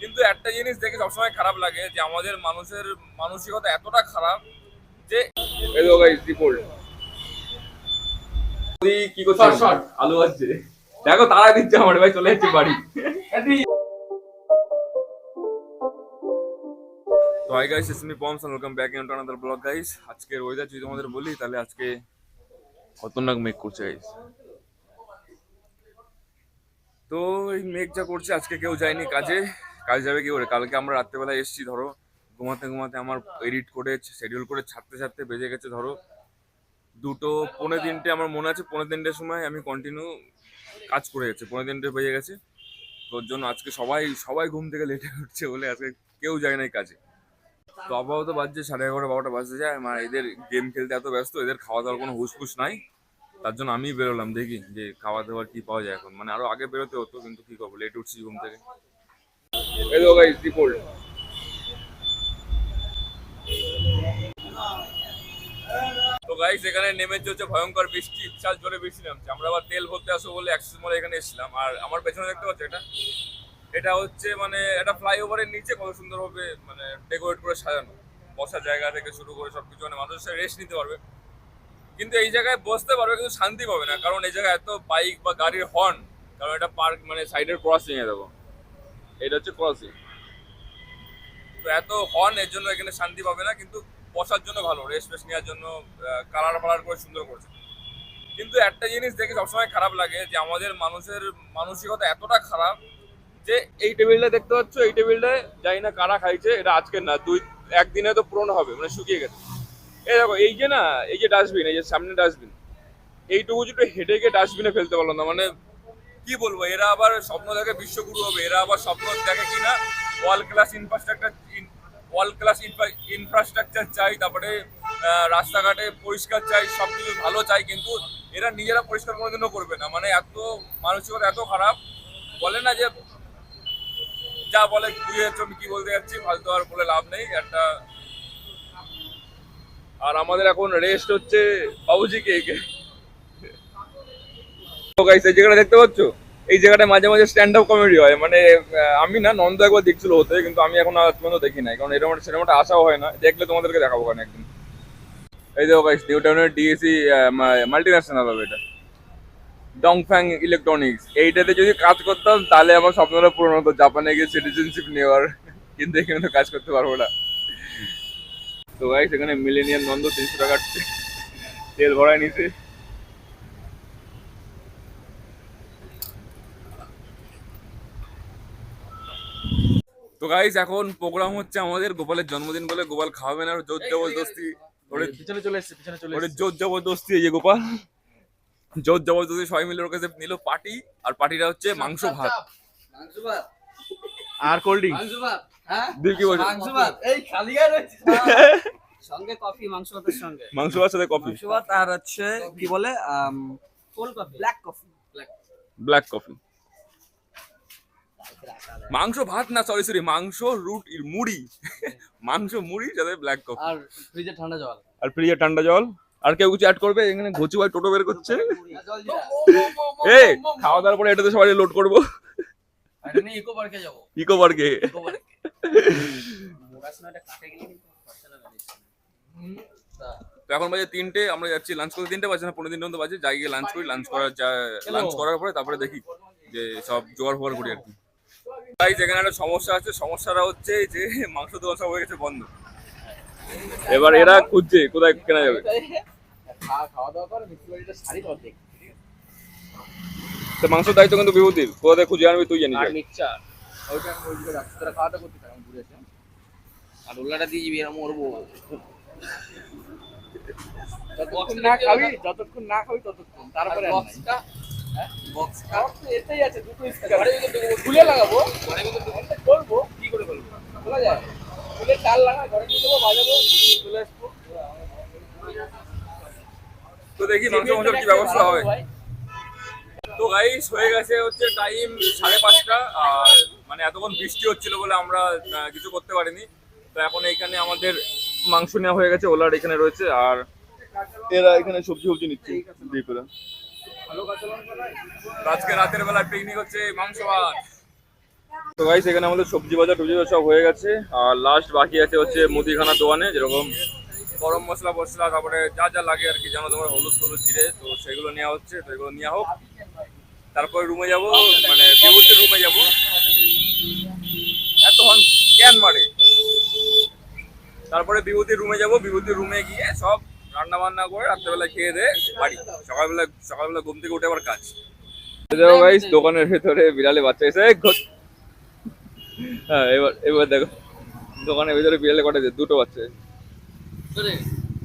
কিন্তু একটা জিনিস দেখে সবসময় খারাপ লাগে যে আমাদের মানুষের মানসিকতা এতটা খারাপ যে এই তো গাইস ডিপোল্ড কি করছিস শর্ট আলু আছে দেখো তারা দিচ্ছে আমার ভাই চলে যাচ্ছে বাড়ি। তো হাই গাইস ইটস মি পমস and welcome back into another vlog guys. আজকের ওয়েদার যদি তোমাদের বলি তাহলে আজকে খতরনাক মেঘ করছে গাইস। তো এই মেঘ যা করছে আজকে কেউ যায়নি কাজে। কাজ যাবে কি করে? কালকে আমরা রাত্রেবেলা এসেছি ধরো ঘুমাতে ঘুমাতে আমার এডিট করে শিডিউল করে ছাড়তে ছাড়তে বেজে গেছে ধরো 2:45 আমার মনে আছে 2:45 সময় আমি কন্টিনিউ কাজ করে গেছে 2:45 বেজে গেছে। তোর জন্য আজকে সবাই সবাই ঘুম থেকে লেটে উঠছে বলে আজকে কেউ যায় নাই কাজে। তো আবহাওয়া তো বাজছে 11:30 12টা বাজতে যায়। আমার এদের গেম খেলতে এত ব্যস্ত এদের খাওয়া দাওয়ার কোনো হুঁশফুস নাই। তার জন্য আমি বেরোলাম দেখি যে খাওয়া দাওয়ার কি পাওয়া যায় এখন। মানে আরো আগে বেরোতে হতো কিন্তু কি করবো লেট উঠছি ঘুম থেকে। এই তো গাইস ডিপোল্ড। তো গাইস এখানে নেমেছে হচ্ছে ভয়ঙ্কর বৃষ্টি, বিশাল জোরে বৃষ্টি নামছে। আমরা আবার তেল ভরতে আসবো বলে অ্যাক্সেস মলে এখানে এসেছিলাম। আর আমার পেছনে দেখতে পাচ্ছ এটা এটা হচ্ছে মানে এটা ফ্লাইওভারের নিচে কত সুন্দরভাবে মানে ডেকোরেট করে সাজানো। বসার জায়গা থেকে শুরু করে সবকিছু মানে মানুষ রেস্ট নিতে পারবে। কিন্তু এই জায়গায় বসতে পারবে কিন্তু শান্তি পাবে না, কারণ এই জায়গায় এত বাইক বা গাড়ির হর্ন। কারণ এটা পার্ক মানে সাইডের ক্রসিং এ দেবো, এটা হচ্ছে ক্রসিং। তো এত হর্ন এর জন্য এখানে শান্তি পাবে না, কিন্তু বসার জন্য ভালো, রেস্ট ফেস্ট নেওয়ার জন্য কালার ফালার করে সুন্দর করছে। কিন্তু একটা জিনিস দেখে সবসময় খারাপ লাগে যে আমাদের মানুষের মানসিকতা এতটা খারাপ যে এই টেবিলটা দেখতে পাচ্ছ, এই টেবিলটায় জানি না কারা খাইছে, এটা আজকের না একদিনে তো পুরনো হবে মানে শুকিয়ে গেছে। এই দেখো এই যে না এই যে ডাস্টবিন, এই যে সামনে ডাস্টবিন, এইটুকু যদি হেঁটে গিয়ে ডাস্টবিনে ফেলতে পারলো না মানে কি বলবো। এরা আবার স্বপ্ন দেখে বিশ্বগুরু হবে, এরা আবার স্বপ্ন দেখে কিনা ওয়ার্ল্ড ক্লাস ইনফ্রাস্ট্রাকচার চাই, তারপরে রাস্তাঘাটে পরিষ্কার চাই, সবকিছু ভালো চাই, কিন্তু এরা নিজেরা পরিষ্কার কোনোদিনও করবে না। মানে এত মানসিকতা এত খারাপ, বলে না যে যা বলে বুঝে যাচ্ছ আমি কি বলতে যাচ্ছি, ফালতু আর বলে লাভ নেই একটা। আর আমাদের এখন রেস্ট হচ্ছে বাবুজি কেকে। তো গাইস এই জায়গাটা দেখতে পাচ্ছ, এই জায়গাটা মাঝে মাঝে স্ট্যান্ড আপ কমেডি হয়। মানে আমি না নন্দ একবার দেখছিল হতে, কিন্তু আমি এখন আজ পর্যন্ত দেখি নাই, কারণ এরকম সিনেমাটা আসাও হয় না। দেখলে তোমাদেরকে দেখাবো কারণ একদিন। এই দেখো গাইস নিউ টাউনের ডিএসি মাল্টি ন্যাশনাল হবে এটা, ডংফ্যাং ইলেকট্রনিক্স। এইটাতে যদি কাজ করতাম তাহলে আমার স্বপ্নটা পূরণ হতো, জাপানে গিয়ে সিটিজেনশিপ নেওয়ার। কিন্তু এখানে তো কাজ করতে পারবো না। তো গাইস এখানে মিলেনিয়াম নন্দ 300 টাকা তেল ভরায় নিছে। তো গাইস এখন প্রোগ্রাম হচ্ছে আমাদের গোপালের জন্মদিন বলে গোপাল খাওয়াবে না, জোর জবরদস্তি পিছনে চলে এসছে পিছনে চলে ওরে এসছে জোর জবরদস্তি। এই যে গোপাল জোর জবরদস্তি সবাই মিলে ওর কাছে নিল পার্টি। আর পার্টিটা হচ্ছে মাংস ভাত মাংস ভাত আর কোল্ড ড্রিঙ্কস। মাংস ভাত হ্যাঁ তুই কি বলছিস? মাংস ভাত এই খালি গায়ে রয়েছে সঙ্গে কফি মাংস ভাতের সঙ্গে মাংস ভাত সাথে কফি, মাংস ভাত আর হচ্ছে কি বলে cold coffee black coffee black coffee. মাংস ভাত না, সরি সরি, মাংস মুড়ি মাংস মুড়ি সাথে ব্ল্যাক কফি আর ফ্রিজে ঠান্ডা জল আর ফ্রিজে ঠান্ডা জল। আর কেউ কিছু অ্যাড করবে? এখানে ঘুচু ভাই টোটো বের করছে। জল জিরা এই খাওয়া দাওয়ার পরে এটাতে সবাই লোড করবো এটা নিয়ে ইকো পার্কে যাব ইকো পার্কে। ইকো পার্কে মোরাসনাটা কাটে গেলে কিন্তু খরচা লাগবে। তো এখন বাজে 3টে, আমরা যাচ্ছি লাঞ্চ করতে। 3টে বাজে না 15 বাজে, যাই গিয়ে লাঞ্চ করি। লাঞ্চ করার পরে তারপরে দেখি যে সব জোগাড় ফোগাড় করি আর কি। তাই যেখানে একটা সমস্যা আছে, সমস্যাটা হচ্ছে যে মাংস দোকান সব হয়ে গেছে বন্ধ। এবার এরা খুঁজছে কোথায় কেনা যাবে। খাওয়া দাওয়া করে মিষ্টি শাড়ি পাবে তো মাংসের দায়িত্ব কিন্তু বিভূতির, কোথায় খুঁজে আনবি তুই জানিস। আর মিক্সচার ওইটা আমি ওইদিকে রাখছি, তোরা খাওয়া দাওয়া করতে থাক, আমি ঘুরে আসি। আর উল্লাটা দিয়ে যাবি, এরা মরবো যতক্ষণ না খাবি ততক্ষণ, তারপরে বক্সটা বক্সটা এটাই আছে, দুটো স্পিকার খুলে লাগাবো, করবো কি করে বলবো, খোলা যায় খুলে চাল লাগা, ঘরে নিয়ে যাবো, বাজাবো, চলে আসবো। তো দেখি মাংস মাংসের কি ব্যবস্থা হয়। তো গাইস হয়ে গেছে হচ্ছে টাইম 5:30, আর মানে এতক্ষণ বৃষ্টি হচ্ছিল বলে আমরা কিছু করতে পারিনি। তো এখন এইখানে আমাদের মাংস নেওয়া হয়ে গেছে, ওলার এখানে রয়েছে, আর এরা এখানে সবজি সবজি নিচ্ছে দ্বীপেরা। আজকে রাতের বেলা পিকনিক হচ্ছে মাংস ভাত। তো গাইস এখানে আমাদের সবজি বাজার টবজি বাজার সব হয়ে গেছে, আর লাস্ট বাকি আছে হচ্ছে মুদিখানার দোকানে, যেরকম গরম মশলা ফসলা, তারপরে যা যা লাগে আর কি, যেন তোমার হলুদ হলুদ জিরে, তো সেগুলো নেওয়া হচ্ছে। তো এগুলো নেওয়া হোক, তারপরে রুমে যাব, মানে বিভূতির রুমে যাব। এতক্ষণ ক্যান মারে, তারপরে বিভূতির রুমে যাব, বিভূতির রুমে গিয়ে সব রান্না বান্না করে রাত্রেবেলা খেয়ে দে বাড়ি। সকালবেলা ঘুম থেকে উঠে আবার কাজ। দেখো গাইস দোকানের ভেতরে বিড়ালে বাচ্চা এসে হ্যাঁ, এবার দেখো দোকানের ভেতরে বিড়ালে কটা আছে, দুটো বাচ্চা আছে।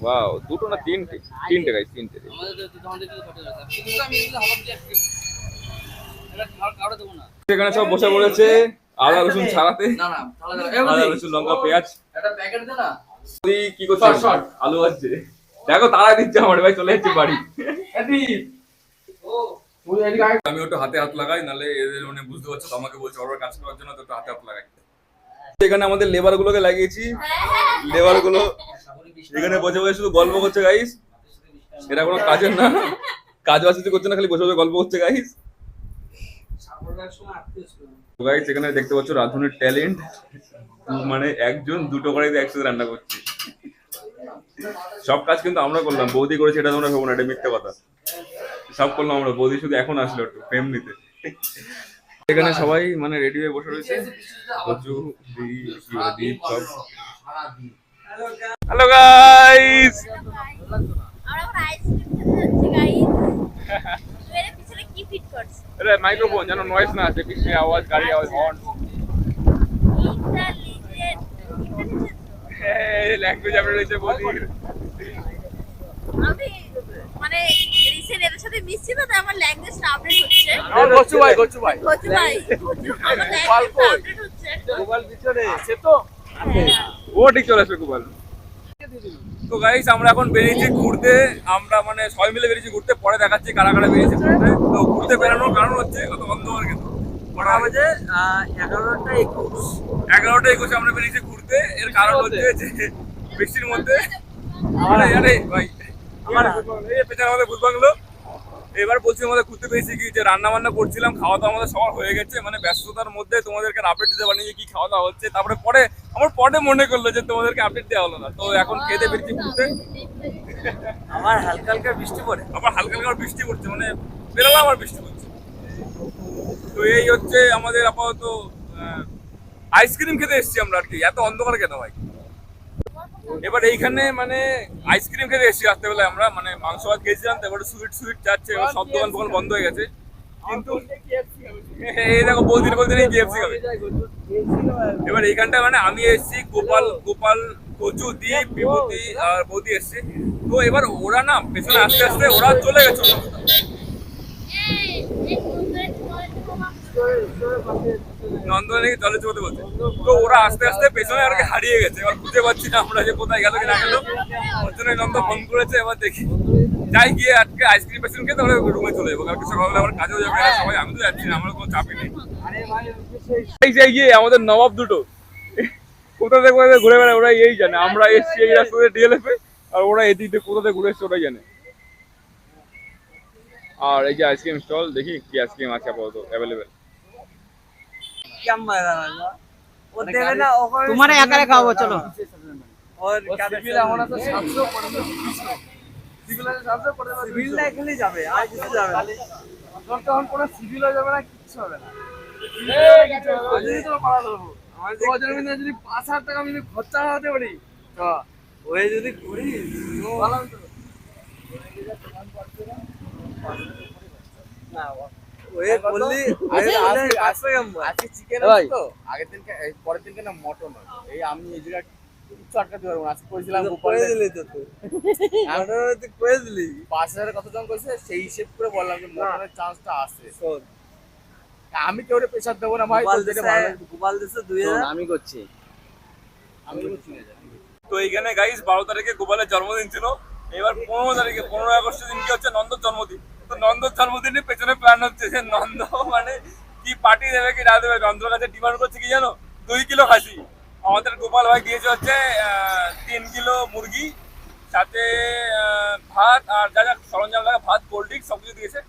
ওয়াও, দুটো না তিনটে? তিনটে গাইস, তিনটে। এখানে সব বসে পড়েছে আদা রসুন ছাড়াতে, আদা রসুন লঙ্কা পেঁয়াজ। কি করছে? আলু ভাজছে। দেখো তারা দিচ্ছে আমার ভাই, চলে যাচ্ছে বাড়ি। আমি ওটা হাতে হাত লাগাই, নালে এদের মানে বুঝতে পারছো তো, আমাকে বলছে ওর কাজ করার জন্য, তো একটু হাতে হাত লাগাই। এখানে আমাদের লেবার গুলোকে লাগিয়েছি, লেবার গুলো এখানে বসে বসে শুধু গল্প করছে গাইস। এরা কোনো কাজের না, কাজ বাজ কিছু করছে না, খালি বসে বসে গল্প করছে গাইস। গাইস এখানে দেখতে পাচ্ছ রাঁধুনির ট্যালেন্ট, মানে একজন দুটো করে একসাথে রান্না করছে। সব কাজ কিন্তু আমরা করলাম, বৌদি করেছে এটা তোমরা ভেবো না, এটা মিথ্যা কথা। সব করলাম আমরা, বৌদি শুধু এখন আসলো একটু ফেম নিতে। এখানে সবাই মানে রেডি হয়ে বসে রয়েছে, হ্যালো গাইস, আরে মাইক্রোফোন যেন নয়েজ না আসে, পিছনে আওয়াজ, গাড়ি আওয়াজ, হর্ন। ল্যাঙ্গুয়েজ আপডেট হয়েছে বৌদি। আমি মানে রিসেন্ট এর সাথে মিশছি না, তাই আমার ল্যাঙ্গুয়েজটা আপডেট হচ্ছে। গোচু ভাই গোচু ভাই আমার ল্যাঙ্গুয়েজটা আপডেট হচ্ছে। মোবাইল পিছনে আছে তো, ও ঠিক চলে আসবে গোপাল। তো গাইস আমরা এখন বেরিয়েছি ঘুরতে, আমরা মানে সবাই মিলে বেরিয়েছি ঘুরতে, পরে দেখাচ্ছি কারা কারা বেরিয়েছি ঘুরতে। তো ঘুরতে বেরানোর কারণ হচ্ছে কত অন্ধকার, কিন্তু কটা বাজে? 11টা 21 আমরা বেরিয়েছি ঘুরতে। এর কারণ হচ্ছে যে বৃষ্টির মধ্যে আরে ভাই আমার পেছনে আমাদের ভূত বাংলো। এবার বলছি আমাদের ঘুরতে পেয়েছি কি, যে রান্না বান্না করছিলাম, খাওয়া দাওয়া আমাদের সবার হয়ে গেছে, মানে ব্যস্ততার মধ্যে তোমাদেরকে আপডেট দিতে পারিনি যে কি খাওয়া দাওয়া হচ্ছে। তারপরে পরে মনে করলো যে তোমাদেরকে আপডেট দেওয়া হলো না। তো এখন খেতে বেরিয়েছি ঘুরতে। আমার হালকা হালকা বৃষ্টি পড়ে, আবার হালকা হালকা বৃষ্টি পড়ছে, মানে বেরোলাম আবার বৃষ্টি পড়ছে। তো এই হচ্ছে আমাদের আপাতত আইসক্রিম খেতে এসেছি আমরা আর কি, এত অন্ধকার কেন ভাই। এবার এইখানে মানে আইসক্রিম খেতে এসেছি রাত্রেবেলায় আমরা, মানে মাংস ভাত খেয়েছিলাম, তারপরে সুইট যাচ্ছে, এবার সব দোকান বন্ধ হয়ে গেছে। কিন্তু এই দেখো বৌদির KFC খাবে। এবার এইখানটা মানে আমি এসেছি, গোপাল কচু দীপ বিভূতি আর বৌদি এসছে। তো এবার ওরা না পেছনে আস্তে আস্তে ওরা চলে গেছে, নন্দনে নাকি জলে চলতে বলছে। তো ওরা আস্তে আস্তে পেছনে আর কি হারিয়ে গেছে, এবার খুঁজে পাচ্ছি না আমরা যে কোথায় গেল কি না গেল। ওর জন্য নন্দ ফোন করেছে, এবার দেখি যাই গিয়ে আজকে আইসক্রিম খেয়ে তাহলে রুমে চলে যাবো, কালকে সকালবেলা আবার কাজেও যাবে সবাই। আমি তো যাচ্ছি না, আমার কোনো চাপই নেই। এই গিয়ে আমাদের নবাব দুটো কোথা থেকে ঘুরে বেড়ায় ওরা এই জানে। আমরা এসছি এই রাস্তাতে DLF এ, আর ওরা এদিক দিয়ে কোথা থেকে ঘুরে এসছে ওরাই জানে। আর এই যে আইসক্রিম স্টল, দেখি কি আইসক্রিম আছে আপাতত অ্যাভেলেবেল। तुम्हारे यहाँ का खाओ चलो। और সিভিল এখন আছে 700 পড়ে সিভিল আছে 700 পড়ে সিভিল না এখানে যাবে, আর কিছু যাবে না। তখন কোনো সিভিল হয়ে যাবে না, কিছু হবে না। আমি তো পাড়া দেবো আমার 2000 মিনিট যদি 5000 টাকা মিনিট খরচা হতে পারি, তো ওই যদি করি ভালো তো না। ওই বললি আজকে চিকেন আছে তো, আগের দিনকে পরের দিনকে না মটন হয়। এই আমি এই জায়গায় কিছু আটকাতে পারবো না। আজকে করেছিলাম করে দিলি তো তুই, তুই করে দিলি 5000 কত জন করেছে সেই হিসেব করে বললাম যে মটনের চান্সটা আছে। আমি কেউ প্রেশার দেবো না ভাই, গোপাল দিছে 2000 আমি করছি। তো এইখানে গাইস 12 তারিখে গোপালের জন্মদিন ছিল। এবার 15 তারিখে 15 আগস্টের দিন কি হচ্ছে, নন্দর জন্মদিন। তো নন্দর জন্মদিনের পেছনে প্ল্যান হচ্ছে যে নন্দ মানে কি পার্টি দেবে কি না দেবে। নন্দর কাছে ডিমান্ড করছে কি জানো, 2 কিলো খাসি। আমাদের গোপাল ভাই দিয়েছে হচ্ছে 3 কিলো মুরগি, সাথে ভাত আর যা যা সরঞ্জাম লাগে, ভাত কোল্ড ড্রিঙ্কস সবকিছু দিয়েছে।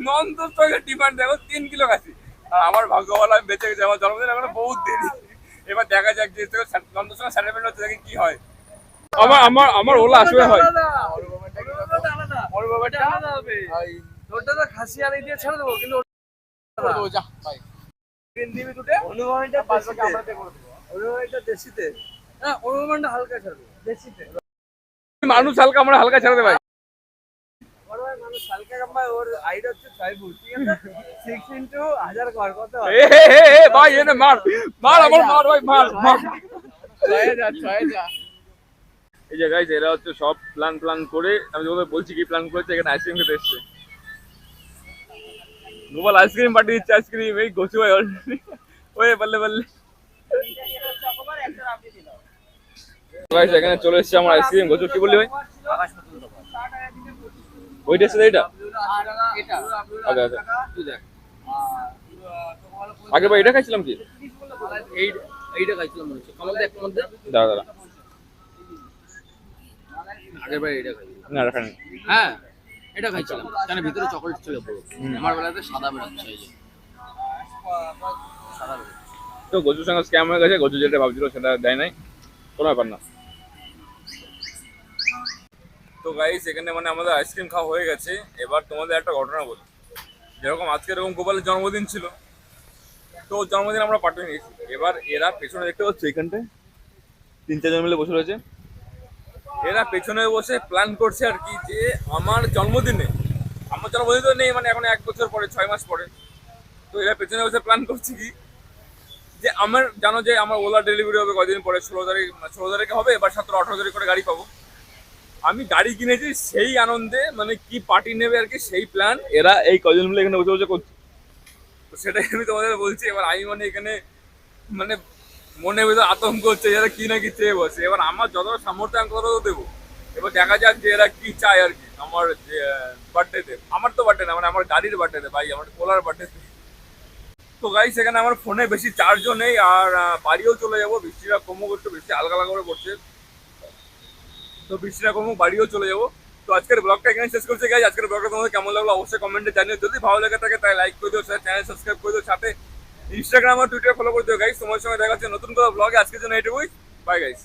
নন্দর সঙ্গে ডিমান্ড দেখো 3 কিলো খাসি। আর আমার ভাগ্য ভালো আমি বেঁচে গেছি, আমার জন্মদিন এখনো বহুত দেরি। এবার দেখা যাক যে নন্দর সঙ্গে সেটেলমেন্ট হচ্ছে দেখি কি হয়। আমার ওলা আসবে হয়। তোরটা তো খাসি আর এই দিয়ে ছেড়ে দেবো, কিন্তু অনুমানটা দেশিতে, হ্যাঁ অনুমানটা হালকা ছেড়ে দেবো দেশিতে। মানুষ হালকা, আমরা হালকা ছেড়ে দে ভাই। মানুষ হালকা কামায়, ওর আইডিয়া হচ্ছে 6 ফুট, ঠিক আছে? 6 into 1000 কর কত হয়? ভাই এনে মার মার আমার মার ভাই মার মার। ছয়ে যা। এই যে গাইস এরা হচ্ছে সব প্ল্যান করে, আমি তোমাদের বলছি কি প্ল্যান করেছে, এখানে আইসক্রিম খেতে এসছে। গোপাল আইসক্রিম পাঠিয়ে দিচ্ছে, আইসক্রিম এই গোছু ভাই অলরেডি ওই বললে গাইস এখানে চলে এসছে আমার আইসক্রিম। গোছু কি বললি ভাই? ওইটা এসে এইটা এটা আচ্ছা আচ্ছা তুই দেখ। আগে ভাই এটা খাইছিলাম কি? এইটা খাইছিলাম মনে হচ্ছে। কমল দেখ, কমল দেখ। দাঁড়া দাঁড়া আগের বার এটা খাইছি। না রাখা নেই। হ্যাঁ এটা খাইছিলাম, কেন ভিতরে চকলেট ছিল পুরো। আমার বেলাতে সাদা বেরোচ্ছে, এই যে সাদা বেরোচ্ছে। তো গোছুর সঙ্গে স্ক্যাম হয়ে গেছে, গোছু যেটা ভাবছিল সেটা দেয় নাই, কোনো ব্যাপার না। তো গাইস এখানে মানে আমাদের আইসক্রিম খাওয়া হয়ে গেছে। এবার তোমাদের একটা ঘটনা বলি। যেরকম আজকে এরকম গোপালের জন্মদিন ছিল, তো ওর জন্মদিন আমরা পার্টি নিয়েছি। এবার এরা পেছনে দেখতে পাচ্ছ এখানটায় 3-4 জন মিলে বসে রয়েছে। এরা পেছনে বসে প্ল্যান করছে আর কি, যে আমার জন্মদিন তো নেই, মানে এখন 1 বছর পরে 6 মাস পরে। তো এরা পেছনে বসে প্ল্যান করছে কি, যে আমার জানো যে আমার ওলা ডেলিভারি হবে কদিন পরে, 16 তারিখে হবে। এবার 17-18 তারিখ করে গাড়ি পাবো। আমি গাড়ি কিনেছি, সেই আনন্দে মানে কি পার্টি নেবে আর কি, সেই প্ল্যান এরা এই কজন মিলে এখানে বসে বসে করছে। তো সেটাই আমি তোমাদের বলছি। এবার আমি মানে এখানে মানে মনে ভেতর আতঙ্ক হচ্ছে, এরা কি না কি চেয়ে বসে। এবার আমার যতটা সামর্থ্য আমি ততটাও দেবো। এবার দেখা যাক যে এরা কি চায় আর কি আমার বার্থডেতে। আমার তো বার্থডে না, মানে আমার গাড়ির বার্থডেতে ভাই, আমার ওলার বার্থডেতে। তো গাইস এখানে আমার ফোনে বেশি চার্জও নেই, আর বাড়িও চলে যাবো। বৃষ্টিটা কমুক, একটু বৃষ্টি হালকা হালকা করে পড়ছে, তো বৃষ্টিটা কমুক বাড়িও চলে যাবো। তো আজকের ব্লগটা এখানে শেষ করছি গাইস। আজকের ব্লগটা তোমাদের কেমন লাগলো অবশ্যই কমেন্টে জানিও। যদি ভালো লেগে থাকে তাই লাইক করে দিও, চ্যানেল সাবস্ক্রাইব করে দিও, সাথে ইনস্টাগ্রাম আর টুইটার ফলো করে দিও গাইস। তোমার সঙ্গে দেখা হচ্ছে নতুন কোনো ব্লগে। আজকের জন্য এইটুকুই, বাই গাইস।